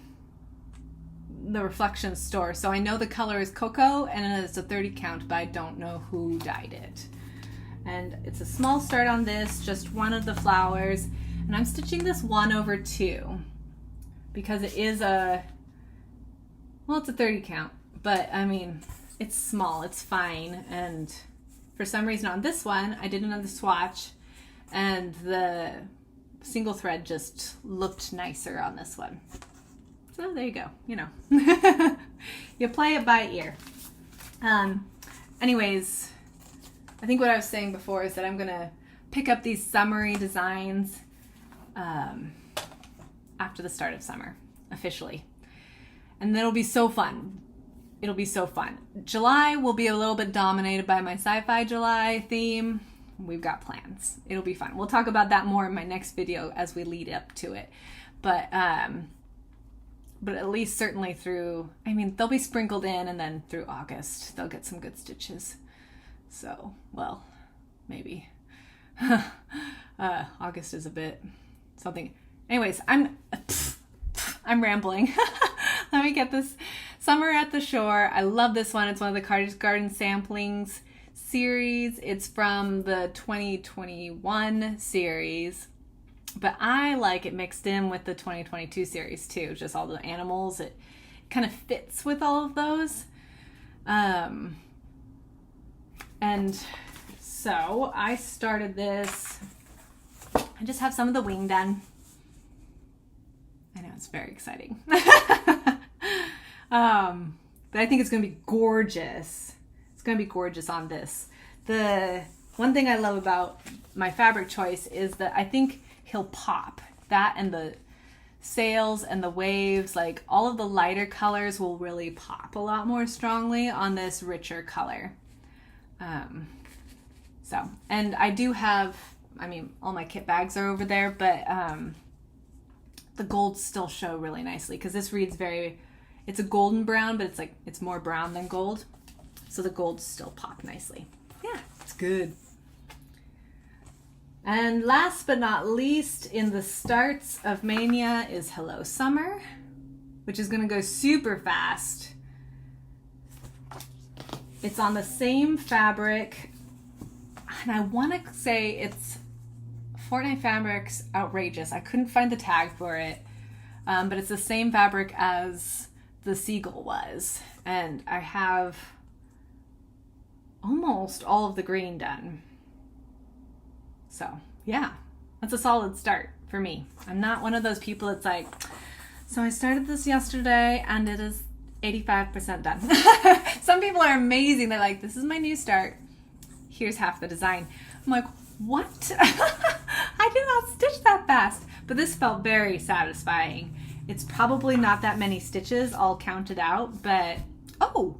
Reflection store. So I know the color is cocoa, and it's a 30 count, but I don't know who dyed it. And it's a small start on this, just one of the flowers. And I'm stitching this 1/2 because it is it's a 30 count, but I mean, it's small, it's fine. And for some reason on this one, I did another swatch, and the single thread just looked nicer on this one. So there you go, you play it by ear. Anyways, I think what I was saying before is that I'm gonna pick up these summery designs after the start of summer, officially. And it'll be so fun. It'll be so fun. July will be a little bit dominated by my sci-fi July theme. We've got plans. It'll be fun. We'll talk about that more in my next video as we lead up to it. But at least certainly they'll be sprinkled in, and then through August, they'll get some good stitches. So, well, maybe. August is a bit something. Anyways, I'm rambling. Let me get this. Summer at the Shore. I love this one. It's one of the Garden Samplings series. It's from the 2021 series, but I like it mixed in with the 2022 series too. Just all the animals. It kind of fits with all of those. And so I started this. I just have some of the wing done. I know, it's very exciting. But I think it's going to be gorgeous. It's going to be gorgeous on this. The one thing I love about my fabric choice is that I think he'll pop. That and the sails and the waves, like all of the lighter colors will really pop a lot more strongly on this richer color. And I do have, I mean, all my kit bags are over there, but the golds still show really nicely because this reads it's a golden brown, but it's more brown than gold. So the golds still pop nicely. Yeah, it's good. And last but not least, in the starts of Maynia is Hello Summer, which is going to go super fast. It's on the same fabric, and I want to say it's Fortnite Fabrics Outrageous. I couldn't find the tag for it, but it's the same fabric as the Seagull was, and I have almost all of the green done. So yeah, that's a solid start for me. I'm not one of those people that's like, so I started this yesterday and it is 85% done. Some people are amazing. They're like, this is my new start. Here's half the design. I'm like, what? I did not stitch that fast. But this felt very satisfying. It's probably not that many stitches all counted out, but oh,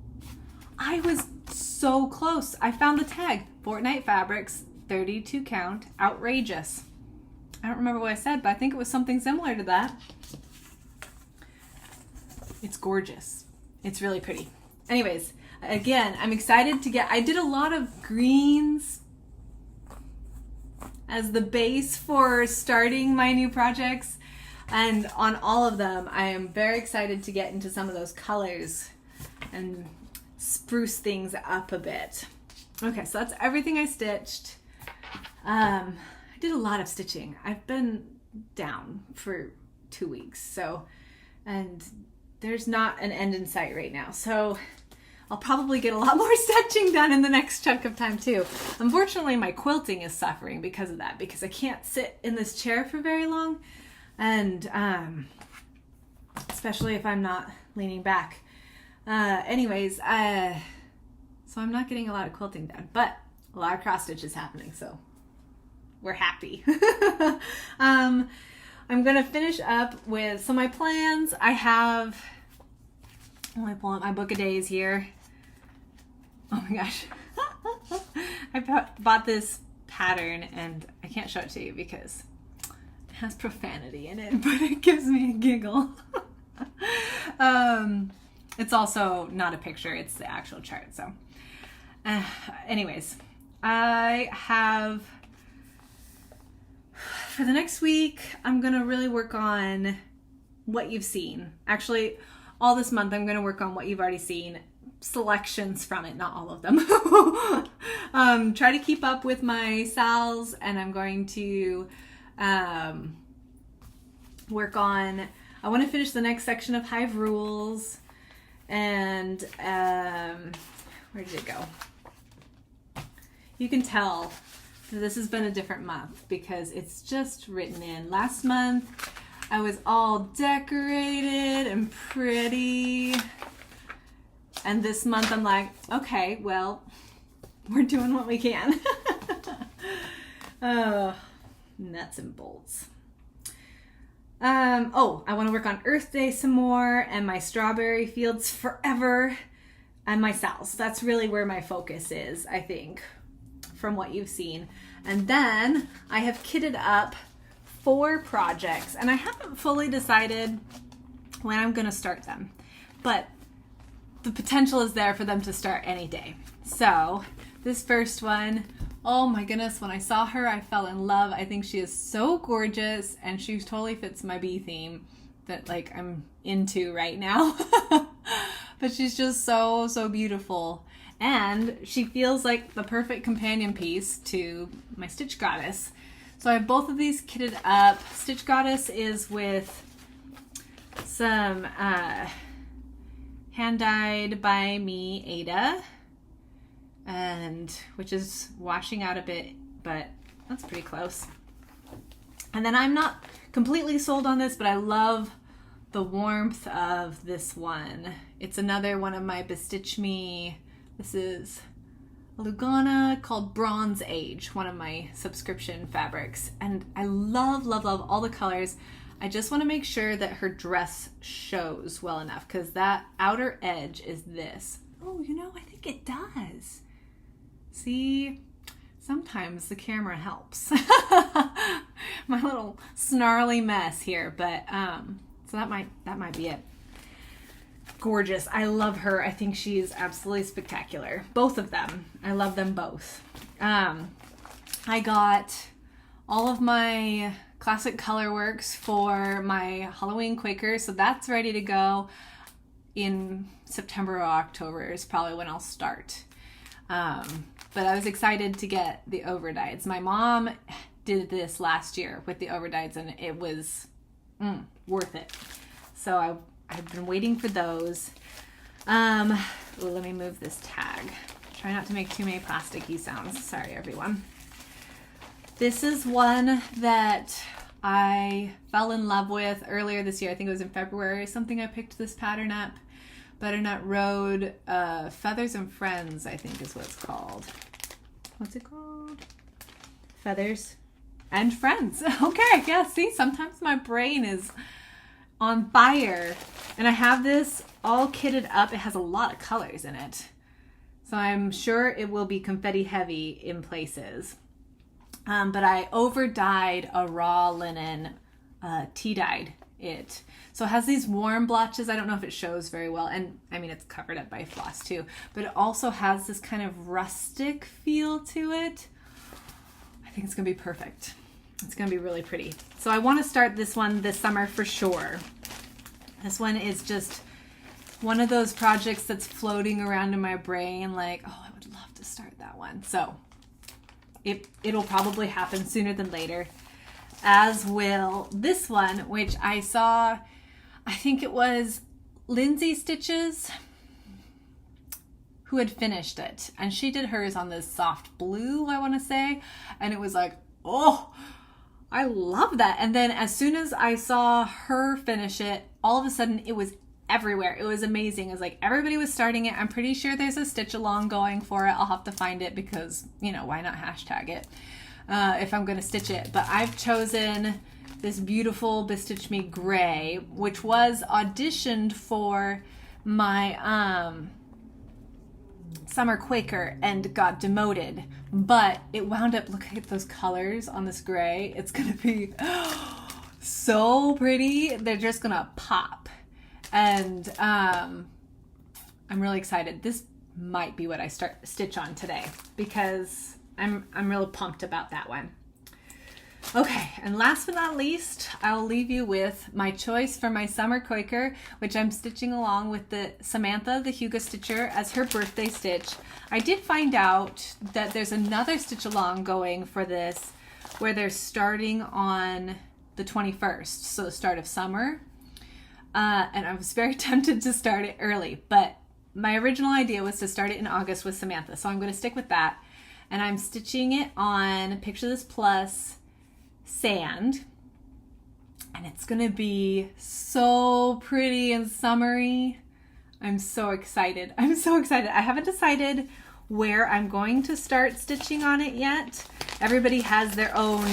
I was so close. I found the tag, Fortnite Fabrics, 32 count, Outrageous. I don't remember what I said, but I think it was something similar to that. It's gorgeous. It's really pretty. Anyways, again, I'm excited to I did a lot of greens as the base for starting my new projects. And on all of them, I am very excited to get into some of those colors and spruce things up a bit. Okay, so that's everything I stitched. I did a lot of stitching. I've been down for 2 weeks, and there's not an end in sight right now. So I'll probably get a lot more stitching done in the next chunk of time too. Unfortunately, my quilting is suffering because of that, because I can't sit in this chair for very long, and especially if I'm not leaning back. Anyways, so I'm not getting a lot of quilting done, but a lot of cross stitches happening, so we're happy. I'm gonna finish up with my plans. I have, I pull out my book of days here. Oh my gosh. I bought this pattern and I can't show it to you because it has profanity in it, but it gives me a giggle. It's also not a picture, it's the actual chart. So anyways, I have, for the next week, I'm gonna really work on what you've seen. Actually, all this month I'm gonna work on what you've already seen, selections from it, not all of them. Try to keep up with my SALs, and I'm going to work on, I want to finish the next section of Hive Rules, and where did it go? You can tell that this has been a different month because it's just written in. Last month I was all decorated and pretty, and this month I'm like, okay, well, we're doing what we can. Oh, nuts and bolts. Oh, I want to work on Earth Day some more, and my strawberry fields forever, and my SALs. That's really where my focus is, I think, from what you've seen. And then I have kitted up 4 projects, and I haven't fully decided when I'm going to start them, but the potential is there for them to start any day. So this first one, oh my goodness, when I saw her, I fell in love. I think she is so gorgeous, and she totally fits my bee theme that like I'm into right now. But she's just so, so beautiful. And she feels like the perfect companion piece to my Stitch Goddess. So I have both of these kitted up. Stitch Goddess is with some hand dyed by me Ada, and which is washing out a bit, but that's pretty close. And then I'm not completely sold on this, but I love the warmth of this one. It's another one of my Bestitch Me. This is a Lugana called Bronze Age, one of my subscription fabrics. And I love, love, love all the colors. I just want to make sure that her dress shows well enough, because that outer edge is this. Oh, you know, I think it does. See, sometimes the camera helps. My little snarly mess here, but so that might be it. Gorgeous. I love her. I think she's absolutely spectacular. Both of them. I love them both. I got all of my classic color works for my Halloween Quaker, so that's ready to go in September or October is probably when I'll start. But I was excited to get the overdyes. My mom did this last year with the overdyes, and it was worth it. So I've been waiting for those. Let me move this tag. Try not to make too many plasticky sounds. Sorry, everyone. This is one that I fell in love with earlier this year. I think it was in February. Something I picked this pattern up. Butternut Road Feathers and Friends, I think is what it's called. What's it called? Feathers and Friends. Okay, yeah, see, sometimes my brain is on fire. And I have this all kitted up. It has a lot of colors in it. So I'm sure it will be confetti heavy in places. But I over-dyed a raw linen, tea-dyed it. So it has these warm blotches. I don't know if it shows very well. And I mean, it's covered up by floss too. But it also has this kind of rustic feel to it. I think it's going to be perfect. It's going to be really pretty. So I want to start this one this summer for sure. This one is just one of those projects that's floating around in my brain like, oh, I would love to start that one. So it'll probably happen sooner than later, as will this one, which I saw, I think it was Lindsay Stitches who had finished it. And she did hers on this soft blue, I want to say. And it was like, oh, I love that. And then as soon as I saw her finish it, all of a sudden it was everywhere. It was amazing. It was like everybody was starting it. I'm pretty sure there's a stitch along going for it. I'll have to find it because, you know, why not hashtag it if I'm going to stitch it. But I've chosen this beautiful Bestitch Me gray, which was auditioned for my summer Quaker and got demoted. But it wound up, look at those colors on this gray. It's going to be so pretty. They're just going to pop. And I'm really excited. This might be what I stitch on today because I'm really pumped about that one. Okay, and last but not least, I'll leave you with my choice for my summer Quaker, which I'm stitching along with the Samantha, the Hugo Stitcher, as her birthday stitch. I did find out that there's another stitch along going for this where they're starting on the 21st, so the start of summer. And I was very tempted to start it early, but my original idea was to start it in August with Samantha. So I'm going to stick with that. And I'm stitching it on Picture This Plus sand. And it's going to be so pretty and summery. I'm so excited. I'm so excited. I haven't decided where I'm going to start stitching on it yet. Everybody has their own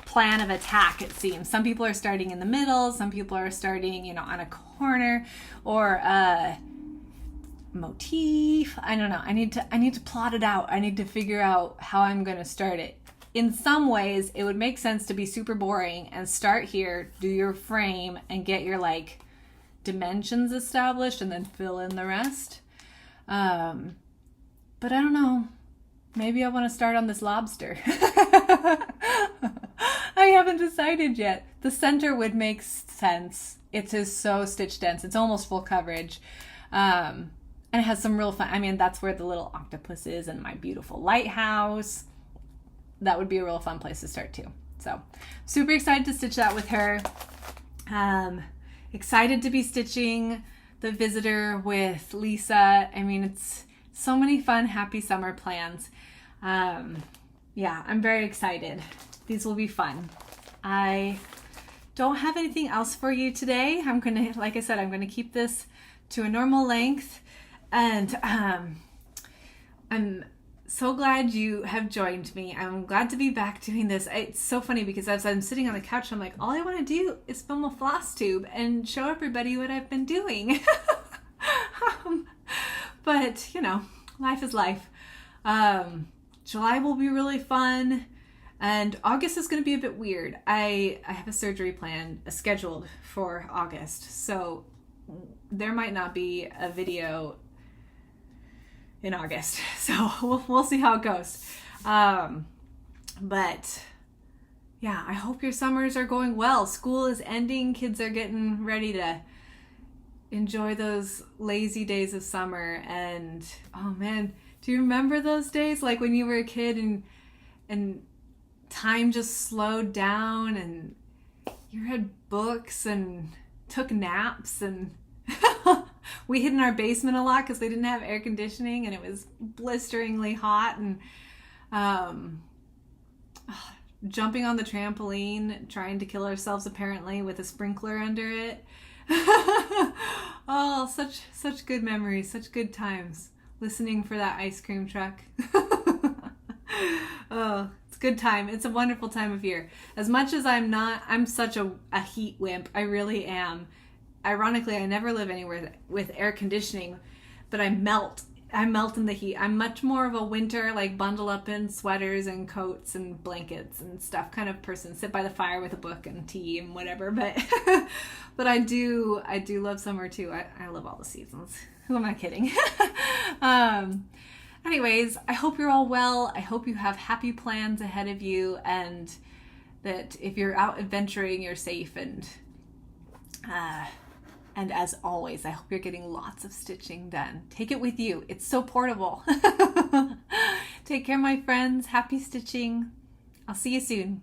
plan of attack, it seems. Some people are starting in the middle, some people are starting, you know, on a corner or a motif. I don't know. I need to plot it out. I need to figure out how I'm going to start it. In some ways, it would make sense to be super boring and start here, do your frame and get your like dimensions established and then fill in the rest. But I don't know. Maybe I want to start on this lobster. I haven't decided yet. The center would make sense. It is so stitch dense. It's almost full coverage. And it has some real fun. I mean, that's where the little octopus is and my beautiful lighthouse. That would be a real fun place to start too. So super excited to stitch that with her. Excited to be stitching the visitor with Lisa. I mean, it's so many fun, happy summer plans. Yeah, I'm very excited. These will be fun. I don't have anything else for you today. I'm going to, like I said, I'm going to keep this to a normal length. And I'm so glad you have joined me. I'm glad to be back doing this. It's so funny because as I'm sitting on the couch, I'm like, all I want to do is film a Flosstube and show everybody what I've been doing. But, you know, life is life. July will be really fun. And August is going to be a bit weird. I have a surgery plan scheduled for August. So there might not be a video in August. So we'll see how it goes. But yeah, I hope your summers are going well. School is ending. Kids are getting ready to enjoy those lazy days of summer. And oh man, do you remember those days? Like when you were a kid and time just slowed down and you read books and took naps, and we hid in our basement a lot because they didn't have air conditioning and it was blisteringly hot, and jumping on the trampoline, trying to kill ourselves apparently with a sprinkler under it. Oh, such good memories, such good times. Listening for that ice cream truck. Oh, it's a good time. It's a wonderful time of year. As much as I'm such a heat wimp. I really am. Ironically, I never live anywhere with air conditioning, but I melt. I melt in the heat. I'm much more of a winter, like bundle up in sweaters and coats and blankets and stuff kind of person. Sit by the fire with a book and tea and whatever. But but I do love summer too. I love all the seasons. Who am I kidding? Anyways, I hope you're all well. I hope you have happy plans ahead of you, and that if you're out adventuring, you're safe. And as always, I hope you're getting lots of stitching done. Take it with you. It's so portable. Take care, my friends. Happy stitching. I'll see you soon.